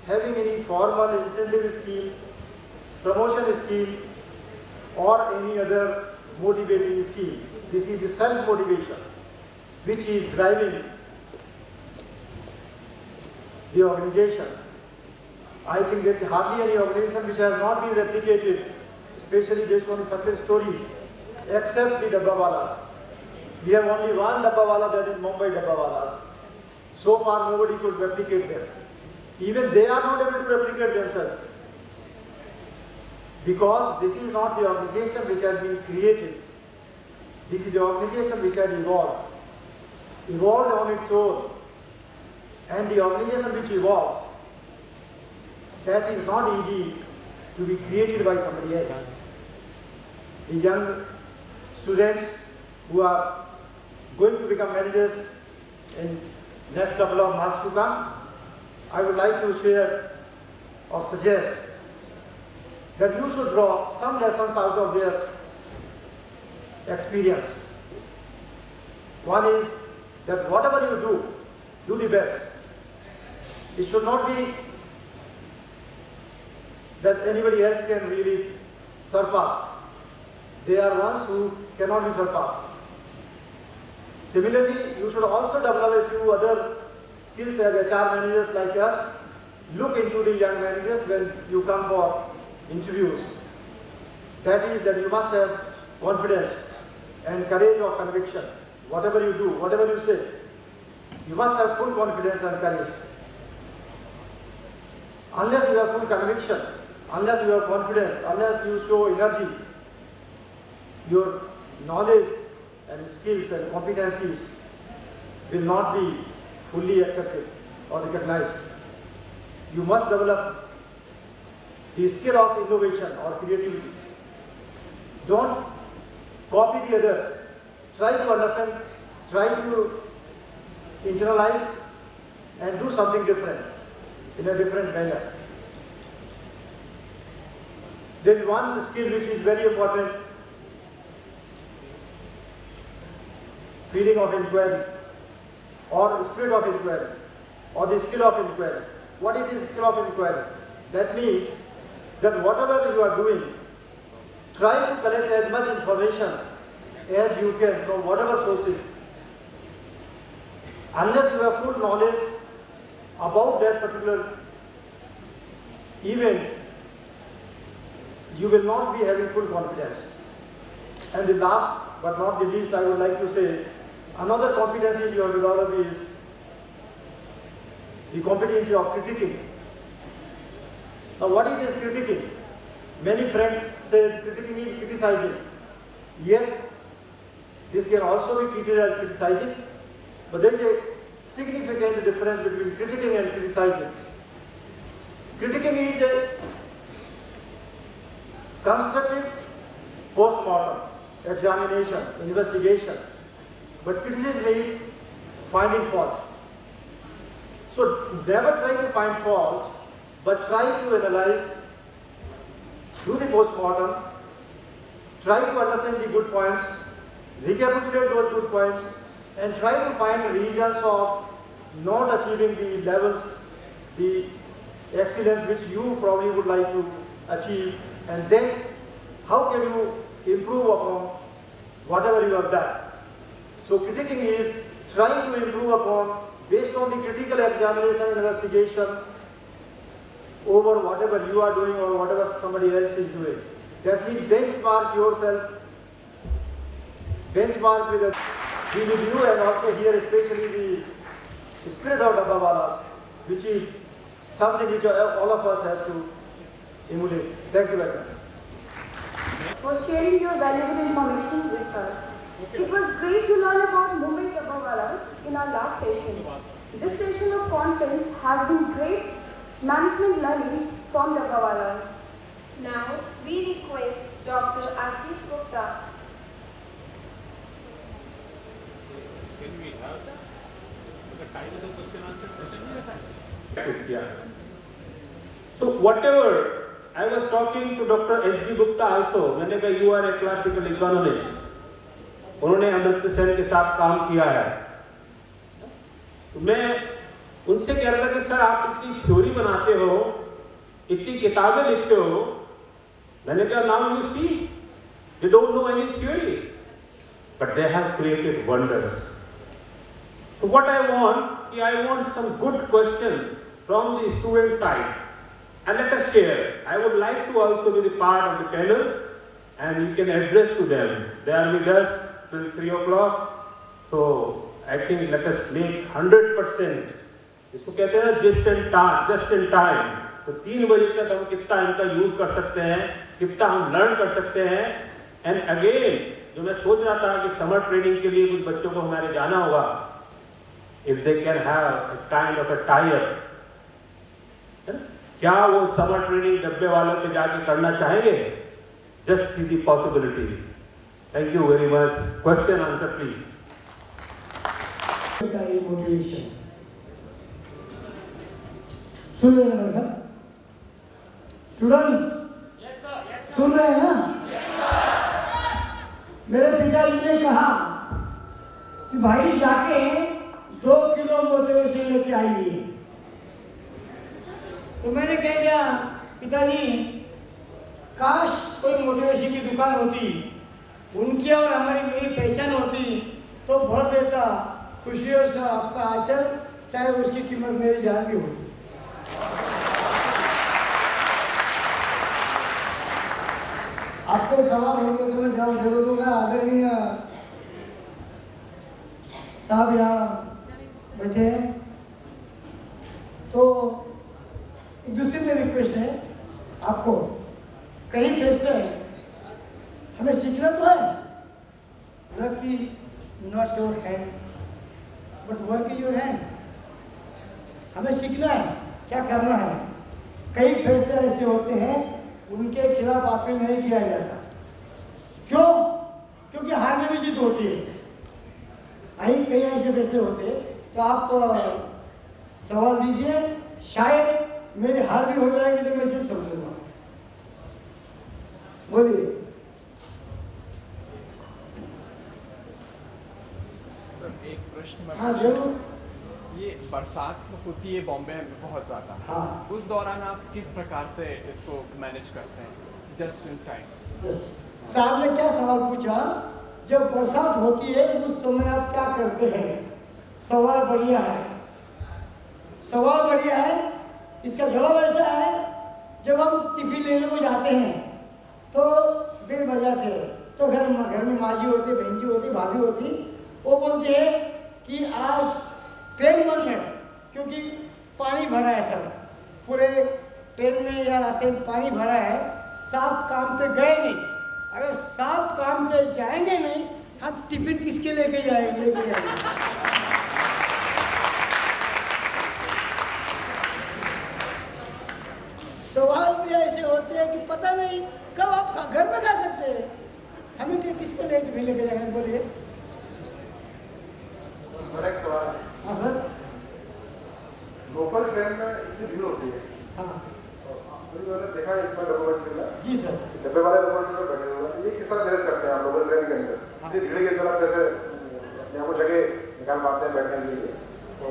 having any formal incentive scheme, promotion scheme, or any other motivating scheme. This is the self-motivation which is driving the organization. I think there is hardly any organization which has not been replicated, especially based on success stories, except the Dabbawalas. We have only one Dabbawala, that is Mumbai Dabbawalas. So far nobody could replicate them. Even they are not able to replicate themselves. Because this is not the organization which has been created. This is the organization which has evolved on its own. And the organization which evolves, that is not easy to be created by somebody else. The young students who are going to become managers in next couple of months to come, I would like to share or suggest that you should draw some lessons out of their experience. One is that whatever you do the best. It should not be that anybody else can really surpass. They are ones who cannot be surpassed. Similarly, you should also develop a few other skills as HR managers like us. Look into the young managers when you come for interviews. That is that you must have confidence and courage of conviction. Whatever you do, whatever you say, you must have full confidence and courage. Unless you have full conviction, unless you have confidence, unless you show energy, your knowledge and skills and competencies will not be fully accepted or recognized. You must develop the skill of innovation or creativity. Don't copy the others. Try to understand, try to internalize and do something different in a different manner. There is one skill which is very important, feeling of inquiry or spirit of inquiry or the skill of inquiry. What is the skill of inquiry? That means that whatever you are doing, try to collect as much information as you can from whatever sources. Unless you have full knowledge about that particular event, you will not be having full confidence. And the last but not the least, I would like to say, another competency you have developed is the competency of critiquing. Now what is this critiquing? Many friends say critiquing is criticizing. Yes, this can also be treated as criticizing, but there is a significant difference between critiquing and criticizing. Critiquing is a constructive post-mortem, examination, investigation, but criticism is finding fault. So never try to find fault, but try to analyze, do the post-mortem, try to understand the good points, recapitulate those good points, and try to find reasons of not achieving the levels, the excellence which you probably would like to achieve, and then how can you improve upon whatever you have done. So critiquing is trying to improve upon, based on the critical examination and investigation, over whatever you are doing or whatever somebody else is doing. That means benchmark yourself, benchmark with you, and also here especially the spirit of Dabbawalas, which is something which all of us has to emulate. Thank you very much. For sharing your valuable information with us. It was great to learn about Mumbai Dabbawalas in our last session. This session of conference has been great management learning from Dabbawalas. Now we request Dr. Ashish Gupta. Can we have the kind of the question answer session? So whatever, I was talking to Dr. S.G. Gupta also, मैंने कहा you are a classical economist. उन्होंने अमृत सेन के साथ काम किया है, तो मैं उनसे कह रहा था कि सर आप इतनी थ्योरी बनाते हो, इतनी किताबें लिखते हो। मैंने कहा now you see they don't know any theory but they have created wonders. So what I want some good question from the student side and let us share. I would like to also be the part of the panel and you can address to them. They are with us till 3 o'clock. So I think let us make 100%. इसको कहते हैं just in time. तो 3 बजे तक हम कितना इनका use कर सकते हैं, कितना हम लर्न कर सकते हैं। एंड अगेन जो मैं सोच रहा था कि समर ट्रेनिंग के लिए कुछ बच्चों को हमारे जाना होगा, if they can have a kind of a tie-up, क्या वो समर ट्रेनिंग डब्बे वालों पे जाके करना चाहेंगे? Just see the possibility. Thank you very much. Question answer please. Motivation सुन रहे हैं ना स्टूडेंट्स? सुन रहे हैं ना? मेरे पिताजी ने कहा कि भाई जाके 2 किलो मोटिवेशन लेके आइए। तो मैंने कह दिया पिताजी काश कोई मोटिवेशन की दुकान होती, उनकी और हमारी मेरी पहचान होती तो भर देता खुशियों से आपका आंचल, चाहे उसकी कीमत मेरी जान भी होती। आपके सवाल होंगे तो मैं जवाब जरूर दूंगा। आदरणीय साहब यहाँ बैठे हैं, तो एक दूसरी में रिक्वेस्ट है आपको, कहीं बेचते हैं हमें सीखना तो है। Work is not your hand but work is your hand. हमें सीखना है क्या करना है। कई फैसले ऐसे होते हैं उनके खिलाफ अपील नहीं किया जाता। क्यों? क्योंकि हार में भी जीत होती है। कई ऐसे फैसले होते हैं तो आप सवाल दीजिए, शायद मेरी हार भी हो जाएगी तो मैं जीत समझूंगा। बोलिए। सर एक प्रश्न। हाँ जरूर। ये बरसात होती है बॉम्बे में बहुत ज़्यादा। हाँ। उस दौरान आप किस प्रकार से इसको मैनेज करते हैं? Just in time. साहब ने क्या सवाल पूछा, जब बरसात होती है उस समय आप क्या करते हैं? सवाल बढ़िया है, सवाल बढ़िया है। इसका जवाब ऐसा है, जब हम टिफिन लेने को जाते हैं तो बेल बजाते हैं तो घर में माँ जी होती, बहन जी होती, भाभी होती, वो बोलती है कि आज ट्रेन बंद है क्योंकि पानी भरा है। सब पूरे ट्रेन में या रास्ते में पानी भरा है, साहब काम पे गए नहीं। अगर साहब काम पे जाएंगे नहीं, हम टिफिन किसके लेके जाएंगे? सवाल भी ऐसे होते हैं कि पता नहीं कब आप घर में खा सकते हैं, हमें किसको लेके जाएंगे? बोलिए। एक सवाल। हाँ सर। लोकल ट्रेन में इतनी भीड़ होती है। हाँ मैंने देखा है इसमें डॉक्यूमेंट। जी सर। डब्बे वाले डॉक्यूमेंट में बैठे हुए हैं, ये किस तरह मैनेज करते हैं आप लोकल ट्रेन के अंदर? इतनी भीड़ की तरफ कैसे यहाँ पर जगह निकाल पाते हैं बैठने के लिए? तो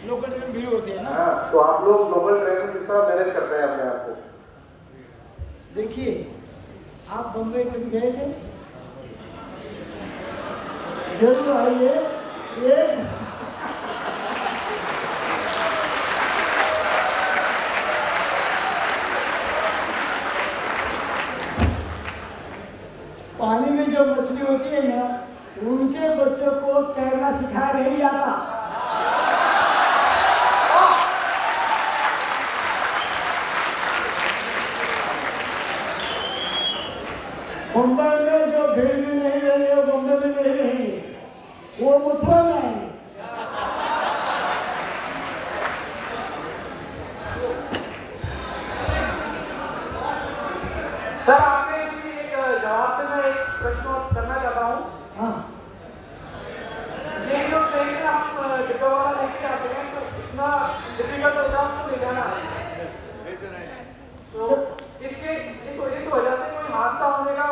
लोकल ट्रेन भीड़ होती है ना। हाँ, तो आप लोग लोकल ट्रेन में किस तरह मैनेज करते हैं अपने आप को? देखिए, आप बम्बई कभी गए थे? जरूर आइए। पानी में जो मछली होती है ना, उनके बच्चों को तैरना सिखाया नहीं जाता। मुंबई में जो भीड़ में नहीं रहेंगे वो बम्बई में नहीं रहेंगे, वो मथुरा में आएंगे। सर आपने इसी एक जवाब से मैं एक प्रश्न करना चाहता हूँ। हाँ। ये जो ट्रेन में आप डिब्बा वाला लेके आते हैं तो इतना डिफिकल्ट होता है आपको ले जाना। तो इस वजह से कोई हादसा होने का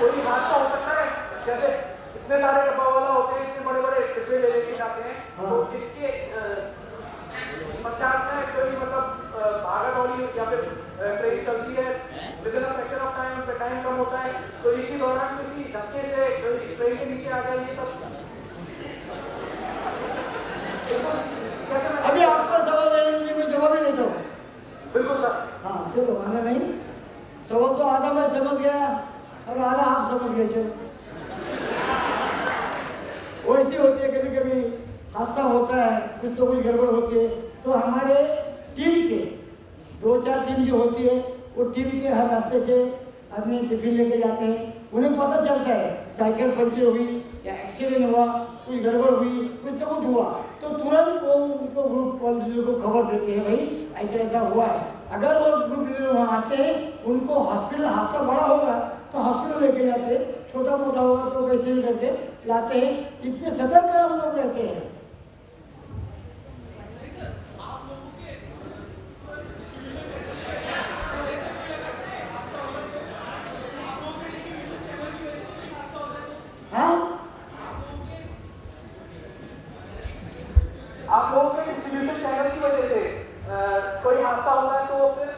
कोई हादसा हो सकता है? जैसे इतने सारे डब्बा वाला होते हैं, इतने बड़े बड़े डिब्बे ले लेके जाते हैं, तो इसके पश्चात में कोई मतलब भागा दौड़ी या फिर ट्रेन चलती है, within a fraction of time पे टाइम कम होता है, तो इसी दौरान किसी धक्के से ट्रेन के नीचे आ जाए, ये सब अभी आपको सवाल देने के लिए मैं जवाब ही देता हूँ। बिल्कुल सर। हाँ चलो, आना नहीं, सवाल तो आधा मैं समझ गया और आधा आप समझ गए। चलो, वैसी होती है, कभी कभी हादसा होता है, कुछ तो कुछ गड़बड़ होती है, तो हमारे टीम के 2-4 टीम जो होती है, वो टीम के हर रास्ते से अपने टिफिन लेके जाते हैं। उन्हें पता चलता है साइकिल पंचर हुई या एक्सीडेंट हुआ, कुछ गड़बड़ हुई, कुछ तो कुछ हुआ, तो तुरंत वो उनको ग्रुप लीडर को खबर देते हैं, भाई ऐसा ऐसा हुआ है। अगर वो ग्रुप लीडर वहाँ आते हैं, उनको हॉस्पिटल, हादसा बड़ा होगा तो हॉस्पिटल लेके जाते हैं, छोटा मोटा होगा तो वैसे ही करके लाते हैं। इतने सतर्क हम लोग रहते हैं। आप लोगों के डिस्ट्रीब्यूशन चैनल की वजह से कोई हादसा होता है तो फिर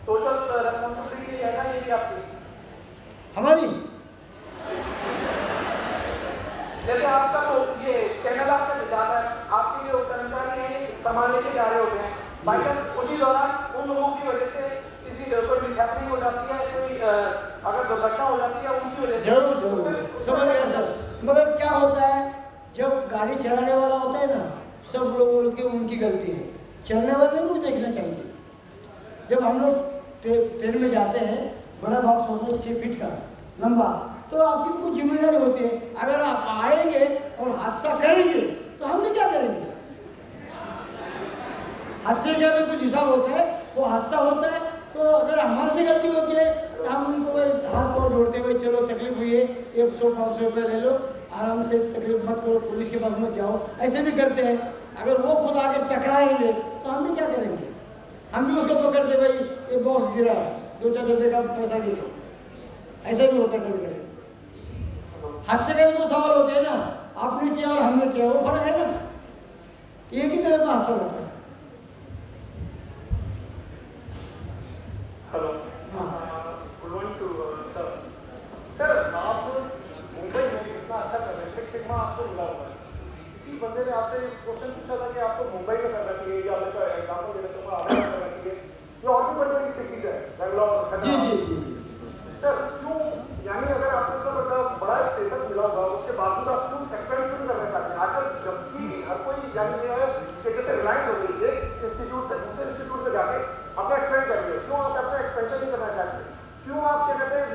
सोशल रेस्पॉन्सिबिलिटी है ना, ये भी आपकी हमारी, जैसे आपका ये चैनल आपका जाता है, आपके जो कर्मचारी हैं सामान लेके जा रहे होते हैं, बाई चांस उसी दौरान उन लोगों की वजह से किसी कोई मिसहैपनिंग हो जाती है, कोई अगर दुर्घटना हो जाती है उनकी वजह से। जरूर जरूर समझ गया सर। मगर क्या होता है, जब गाड़ी चलाने वाला होता है ना, सब लोग बोल के उनकी गलती है, चलने वाले को देखना चाहिए। जब हम लोग ट्रेन में जाते हैं, बड़ा बॉक्स होता है 6 फीट का लंबा, तो आपकी कुछ जिम्मेदारी होती है। अगर आप आएंगे और हादसा करेंगे तो हमने क्या करेंगे? हादसे का भी कुछ हिसाब होता है, वो हादसा होता है तो अगर हमारे से गलती होती है तो हम उनको भाई हाथ पाँव जोड़ते हुए, चलो तकलीफ हुई है, 100-500 रुपये ले लो, आराम से तकलीफ मत करो, पुलिस के पास मत जाओ, ऐसे भी करते हैं। अगर वो खुद आके टकराएंगे तो हम भी क्या करेंगे? हम भी उसको पकड़ते, भाई ये बॉक्स गिरा है, 2-4 रुपये का पैसा दे दो, ऐसा भी होता कभी कभी। हादसे का भी तो सवाल होते हैं ना, आपने किया और हमने किया, वो फर्क है ना, एक ही तरह का हादसा होता है। Hello, good morning to sir. Sir, आप मुंबई में इतना अच्छा कर रहे हैं, सिक्स सिग्मा आपको मिला हुआ है। किसी बंदे ने आपसे क्वेश्चन पूछा था कि आपको मुंबई में करना चाहिए या मैं एग्जाम्पल दे देता हूँ, आगरा में करना चाहिए, ये और भी बड़ी बड़ी सिटीज है, बेंगलोर। जी जी जी सर, क्यों, यानी अगर आपको इतना बड़ा स्टेटस मिला हुआ, उसके बावजूद आप क्यों एक्सपेंड क्यों करना चाहते हैं? आजकल जबकि हर कोई, यानी ये है कि जैसे रिलायंस हो गई, एक इंस्टीट्यूट से दूसरे इंस्टीट्यूट में जाके अपना एक्सपेंड कर रहे हो, क्यों आप अपना एक्सपेंशन नहीं करना चाहते? क्यों आप क्या कहते हैं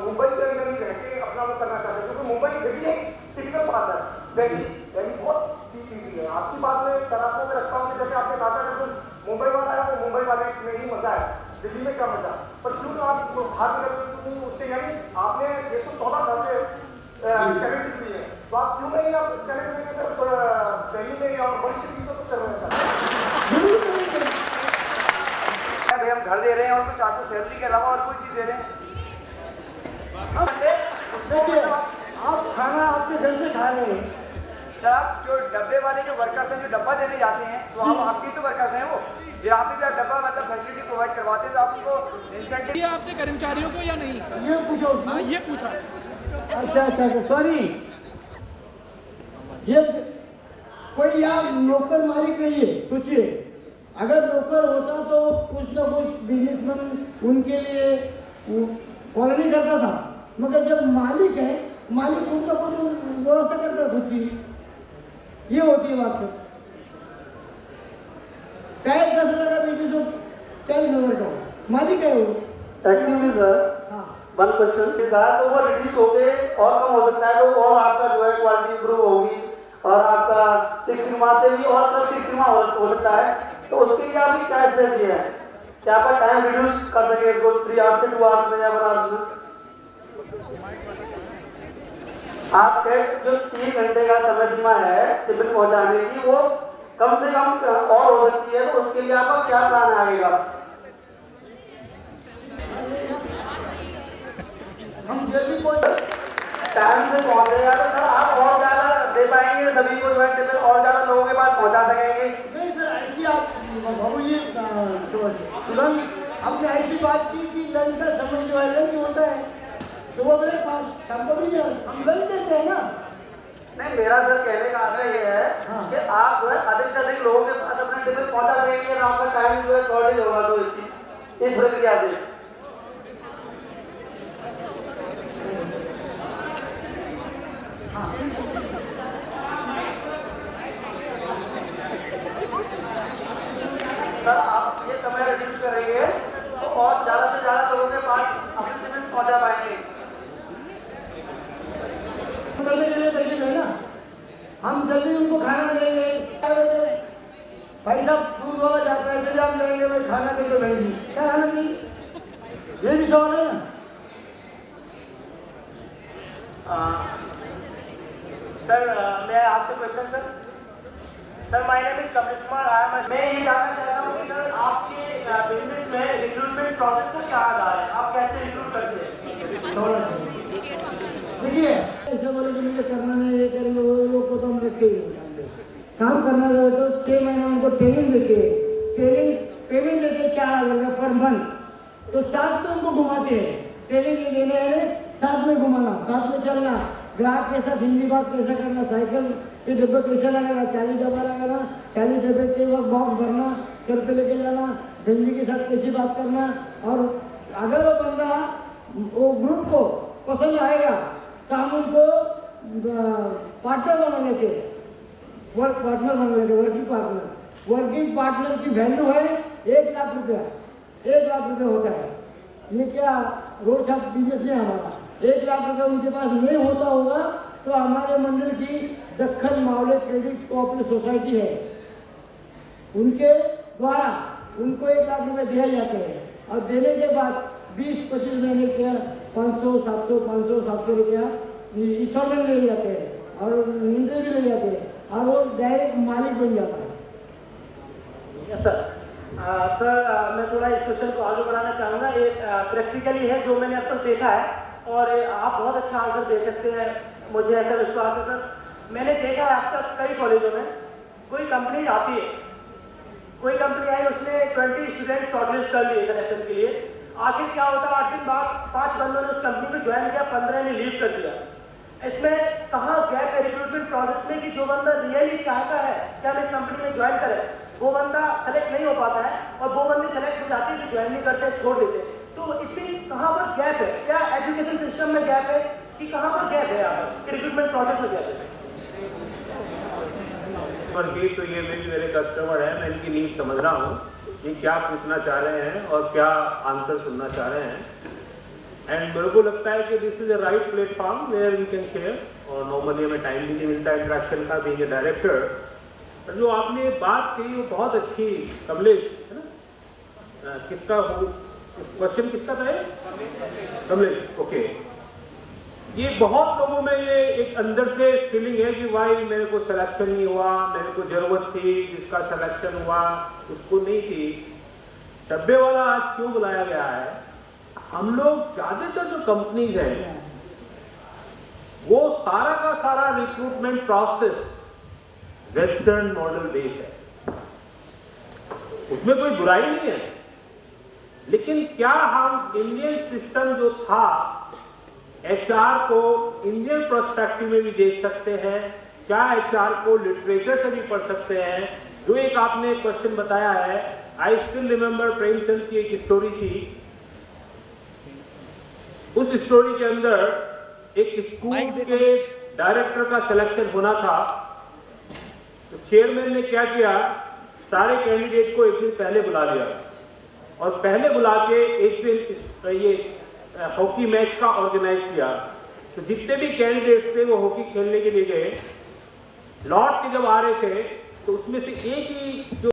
मुंबई के अंदर ही रह के अपना वो करना चाहते हैं? क्योंकि मुंबई फिर भी एक टिपिकल बात है, दिल्ली बहुत सीधी है। आपकी बात में शराबों में रखता हूँ कि जैसे आपने कहा था, जो मुंबई वाला है वो मुंबई वाले में ही मजा है, दिल्ली में क्या मजा? पर क्यों आप बाहर निकलते, उसके यानी आपने 114 साल से चैलेंजेस लिए हैं, तो आप क्यों नहीं आप चैलेंज लेके सर दिल्ली में या बड़ी सिटी में कुछ करना चाहते हैं? भाई हम घर दे रहे हैं और कुछ आपको सैलरी के अलावा और कोई चीज दे रहे हैं। देखिए, आप खाना आपके घर से खा रहे हैं सर, आप जो डब्बे वाले जो वर्कर्स हैं, जो डब्बा देने जाते हैं, तो आप आपके तो वर्कर्स हैं वो, ये आप भी डब्बा मतलब फैसिलिटी प्रोवाइड करवाते हैं, तो आप उनको इंसेंटिव ये आपने कर्मचारियों को या नहीं? ये पूछो। हाँ, ये पूछा। अच्छा, सॉरी, ये कोई आप नौकर मालिक नहीं है। सोचिए, अगर नौकर होता तो कुछ ना कुछ बिजनेसमैन उनके लिए कॉलोनी करता था, मगर जब मालिक है, मालिक उनका कुछ व्यवस्था करता है खुद की। ये होती है बात सर। चाहे 10,000 का बिजनेस हो, 40,000 का हो, मालिक है वो। एक्चुअली सर, वन क्वेश्चन, शायद ओवर रिड्यूस हो गए और कम हो सकता है, तो और आपका जो है क्वालिटी इंप्रूव होगी और आपका 6 सिग्मा से भी और प्लस 6 सिग्मा हो सकता है, तो उसके लिए आपकी क्या स्ट्रेटजी है? क्या आप टाइम रिड्यूस कर सके इसको 3 आवर्स से 2 आवर्स में या 1 आवर्स में? आपके जो 3 घंटे का समय सीमा है टिफिन पहुंचाने की, वो कम से कम और हो सकती है, तो उसके लिए आपका क्या प्लान है आगे का? हम जल्दी टाइम से पहुंचेगा तो सर आप और ज़्यादा दे पाएंगे सभी को, ज्वाइंट टेबल और ज़्यादा लोगों के पास पहुंचा सकेंगे। नहीं सर, ऐसी आप बाबू जी तुरंत हमने ऐसी बात की कि लंच का समय जो है लंच होता है तो वो मेरे पास हमको भी हम लंच देते हैं ना। नहीं, मेरा सर कहने का आशय ये है कि आप जो है अधिक से अधिक लोगों के पास अपने टेबल पहुंचा सकेंगे, तो आपका टाइम जो है शॉर्टेज होगा तो इस प्रक्रिया से। सर आप ये समय रिड्यूस करेंगे तो और ज़्यादा से ज़्यादा लोगों के पास अपने टेबल पहुंचा पाएंगे। ना हम जल्दी उनको खाना देंगे, भाई साहब दूध वाला जाता है जल्दी हम जाएंगे, भाई खाना देंगे भाई जी क्या खाना चाहिए, ये भी सवाल है ना। सर मैं आपसे question sir my name is Kapil Kumar. मैं ये जानना चाहता हूँ कि सर आपके बिजनेस में रिक्रूटमेंट प्रोसेस का क्या आधार है, आप कैसे रिक्रूट करते हैं? देखिए ऐसा बोले कि मुझे करना नहीं, ये करेंगे, वो लोग को तो हम रखते ही नहीं। काम करना है तो 6 महीना उनको ट्रेनिंग देते हैं, ट्रेनिंग पेमेंट देते हैं 4,000 रुपये पर मंथ, तो साथ में उनको घुमाते हैं, ट्रेनिंग देने वाले साथ में घुमाना, साथ में चलना, ग्राहक के साथ हिंदी बात कैसा करना, साइकिल के डब्बे कैसे लगाना, 40 डब्बा लगाना, 40 डब्बे के वक्त बॉक्स भरना, सर पे लेके जाना, हिंदी के साथ कैसी बात करना। और अगर वो बंदा वो ग्रुप को पसंद आएगा तो हम उनको पार्टनर बना लेते, वर्क पार्टनर बना लेते, वर्किंग पार्टनर की वैल्यू है 1 लाख रुपया, 1 लाख रुपया होता है। ये क्या रोड छाप बिजनेस नहीं हमारा, 1 लाख रुपया उनके पास नहीं होता होगा तो हमारे मंडल की दक्खन मावले क्रेडिट कोऑपरेटिव सोसाइटी है, उनके द्वारा उनको 1 लाख रुपये दिया जाते हैं और देने के बाद 20-25 महीने के 500, 700, 500, 700 रुपया इंस्टॉलमेंट ले जाते हैं और इंटरेस्ट भी ले जाते हैं और वो डायरेक्ट मालिक बन जाता है। सर मैं थोड़ा इस क्वेश्चन को आगे बढ़ाना चाहूँगा, ये प्रैक्टिकली है जो मैंने अब तक देखा है और आप बहुत अच्छा आंसर दे सकते हैं, मुझे ऐसा विश्वास है सर। मैंने देखा है अब तक कई कॉलेजों में कोई कंपनी आती है, कोई कंपनी आई उसने 20 स्टूडेंट शॉर्टलिस्ट कर लिए सिलेक्शन के लिए, आखिर क्या होता है 8 दिन बाद 5 बंदों ने उस कंपनी को ज्वाइन किया, 15 ने लीव कर दिया। इसमें कहाँ गैप है रिक्रूटमेंट प्रोसेस में कि जो बंदा रियली चाहता है कि हम इस कंपनी में ज्वाइन करें वो बंदा सेलेक्ट नहीं हो पाता है और वो बंदे सेलेक्ट हो जाते हैं जो ज्वाइन नहीं करते, छोड़ देते। तो इसमें कहाँ पर गैप है, क्या एजुकेशन सिस्टम में गैप है कि कहाँ पर गैप है यहाँ पर रिक्रूटमेंट प्रोसेस में गैप है? तो ये मेरे कस्टमर है, मैं इनकी नीड समझ रहा हूँ, ये क्या पूछना चाह रहे हैं और क्या आंसर सुनना चाह रहे हैं। एंड मेरे को लगता है कि this is a right platform where we can share, और नॉर्मली हमें टाइम भी नहीं मिलता इंटरेक्शन का बीइंग ए डायरेक्टर। जो आपने बात कही वो बहुत अच्छी, कमलेश है ना, किसका क्वेश्चन किसका था? कमलेश, ओके। ये बहुत लोगों में ये एक अंदर से फीलिंग है कि भाई मेरे को सिलेक्शन नहीं हुआ, मेरे को जरूरत थी, जिसका सिलेक्शन हुआ उसको नहीं थी। डब्बे वाला आज क्यों बुलाया गया है? हम लोग ज्यादातर जो कंपनीज हैं वो सारा का सारा recruitment process western model base है, उसमें कोई बुराई नहीं है, लेकिन क्या हम इंडियन सिस्टम जो था एचआर को इंडियन पर्सपेक्टिव में भी देख सकते हैं? क्या एचआर को लिटरेचर से भी पढ़ सकते हैं? जो एक आपने क्वेश्चन बताया है, आई स्टिल रिमेंबर प्रेमचंद की एक स्टोरी थी, उस स्टोरी के अंदर एक स्कूल के डायरेक्टर का सिलेक्शन होना था, तो चेयरमैन ने क्या किया, सारे कैंडिडेट को एक दिन पहले बुला लिया और पहले बुला के एक दिन ये हॉकी मैच का ऑर्गेनाइज किया। तो जितने भी कैंडिडेट्स थे वो हॉकी खेलने के लिए गए, लौट के जब आ रहे थे तो उसमें से एक ही जो